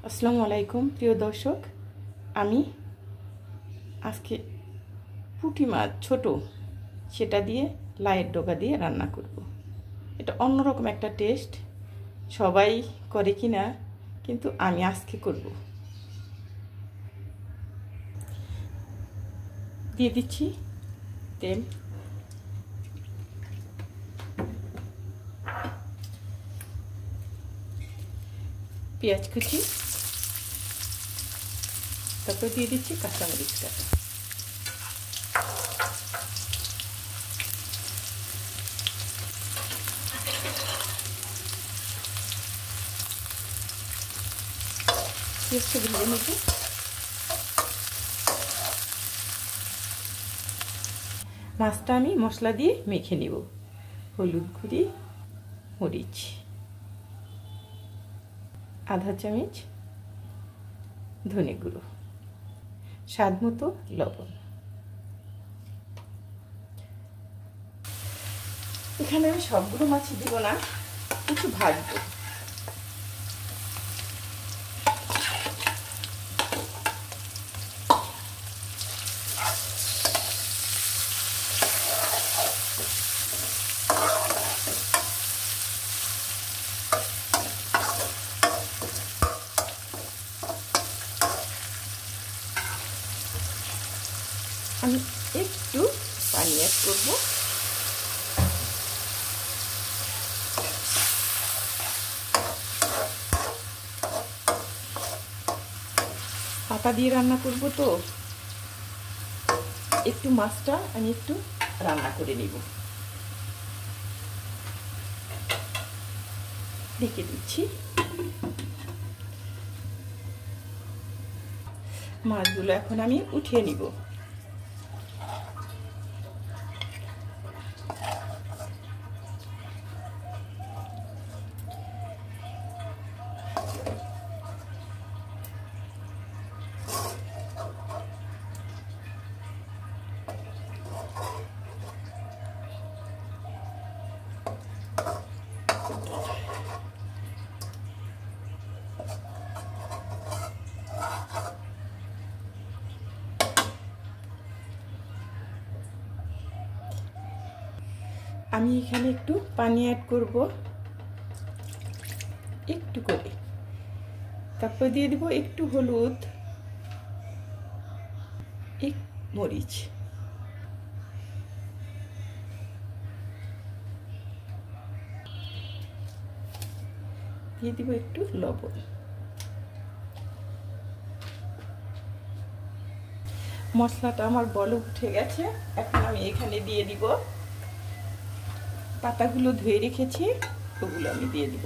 আসসালামু আলাইকুম প্রিয় দর্শক, আমি আজকে পুঁটি মাছ ছোট সেটা দিয়ে লাইয়ের ডগা দিয়ে রান্না করব। এটা অন্যরকম একটা টেস্ট, সবাই করে কিনা, কিন্তু আমি আজকে করব। দিয়ে দিচ্ছি তেল, পেঁয়াজ কুচি, তারপর দিয়ে দিচ্ছি কাঁচামরিচ কাটা। পেঁয়াজটা ভেজে নেব। মাছটা আমি মশলা দিয়ে মেখে নেব। হলুদ গুঁড়ি, মরিচ, আধা চামচ ধনে গুঁড়ো, স্বাদ মতো লবণ। এখানে আমি সবগুলো মাছই দিব না, কিছু ভাজবো। আমি একটু পানি অ্যাড করব। পাতা দিয়ে রান্না করব, তো একটু মাছটা আমি একটু রান্না করে নিব। ঢেকে দিচ্ছি। মাছগুলো এখন আমি উঠিয়ে নিব। আমি এখানে একটু পানি অ্যাড করব, একটু করে। তারপর দিয়ে দিব একটু হলুদ, মরিচ, দিয়ে দিব একটু লবণ। মশলাটা আমার বলক উঠে গেছে, এখন আমি এখানে দিয়ে দিব পাতাগুলো ধুয়ে রেখেছি, ওগুলো আমি দিয়ে দিব।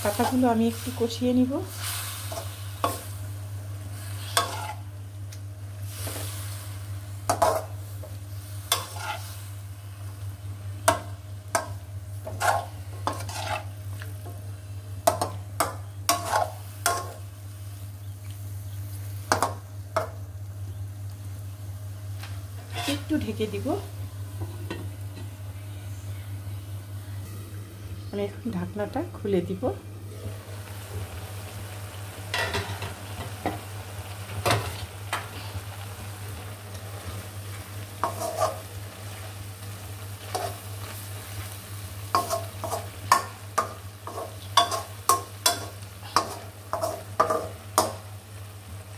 পাতাগুলো আমি একটু কষিয়ে নিব। একটু ঢেকে দিব। আমি এখন ঢাকনাটা খুলে দিব।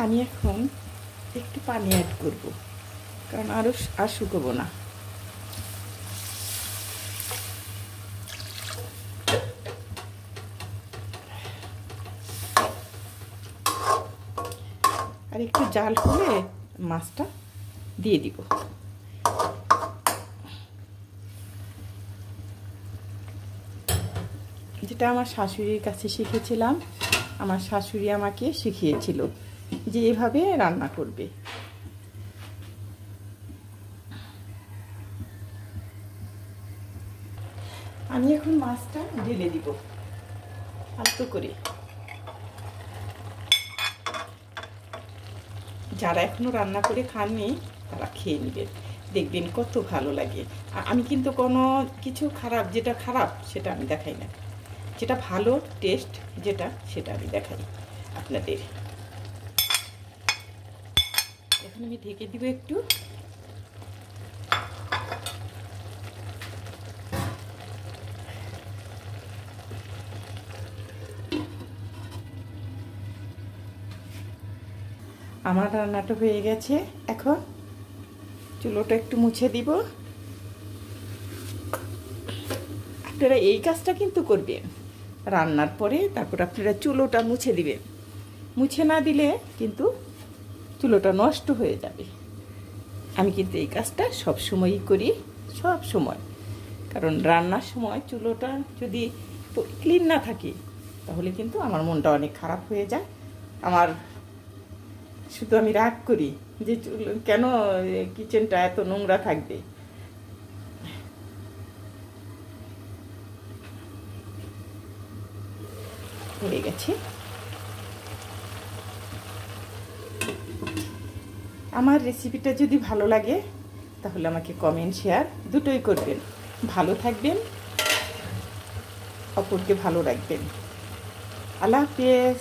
আমি এখন একটু পানি অ্যাড করব, কারণ আর শুকোবো না। আর একটু জাল হলে মাছটা দিয়ে দিব। যেটা আমার শাশুড়ির কাছে শিখেছিলাম, আমার শাশুড়ি আমাকে শিখিয়েছিল যে এভাবে রান্না করবে। আমি এখন মাছটা ঢেলে দিব আলতো করে। যারা এখনো রান্না করে খাননি তারা খেয়ে নেবেন, দেখবেন কত ভালো লাগে। আমি কিন্তু কোনো কিছু খারাপ, যেটা খারাপ সেটা আমি দেখাই না, যেটা ভালো টেস্ট যেটা সেটা আমি দেখাই আপনাদের। এখন আমি ঢেকে দিব একটু। আমার রান্নাটা হয়ে গেছে, এখন চুলোটা একটু মুছে দিব। আপনারা এই কাজটা কিন্তু করবেন রান্নার পরে, তারপর আপনারা চুলোটা মুছে দিবেন। মুছে না দিলে কিন্তু চুলোটা নষ্ট হয়ে যাবে। আমি কিন্তু এই কাজটা সব সময়ই করি, সব সময়। কারণ রান্নার সময় চুলোটা যদি ক্লিন না থাকে তাহলে কিন্তু আমার মনটা অনেক খারাপ হয়ে যায়। আমার শুধু আমি রাগ করি যে কেন কিচেনটা এত নোংরা থাকবে। হয়ে গেছে। আমার রেসিপিটা যদি ভালো লাগে তাহলে আমাকে কমেন্ট শেয়ার দুটোই করবেন। ভালো থাকবেন, অপরকে ভালো রাখবেন। আল্লাহ হাফেজ।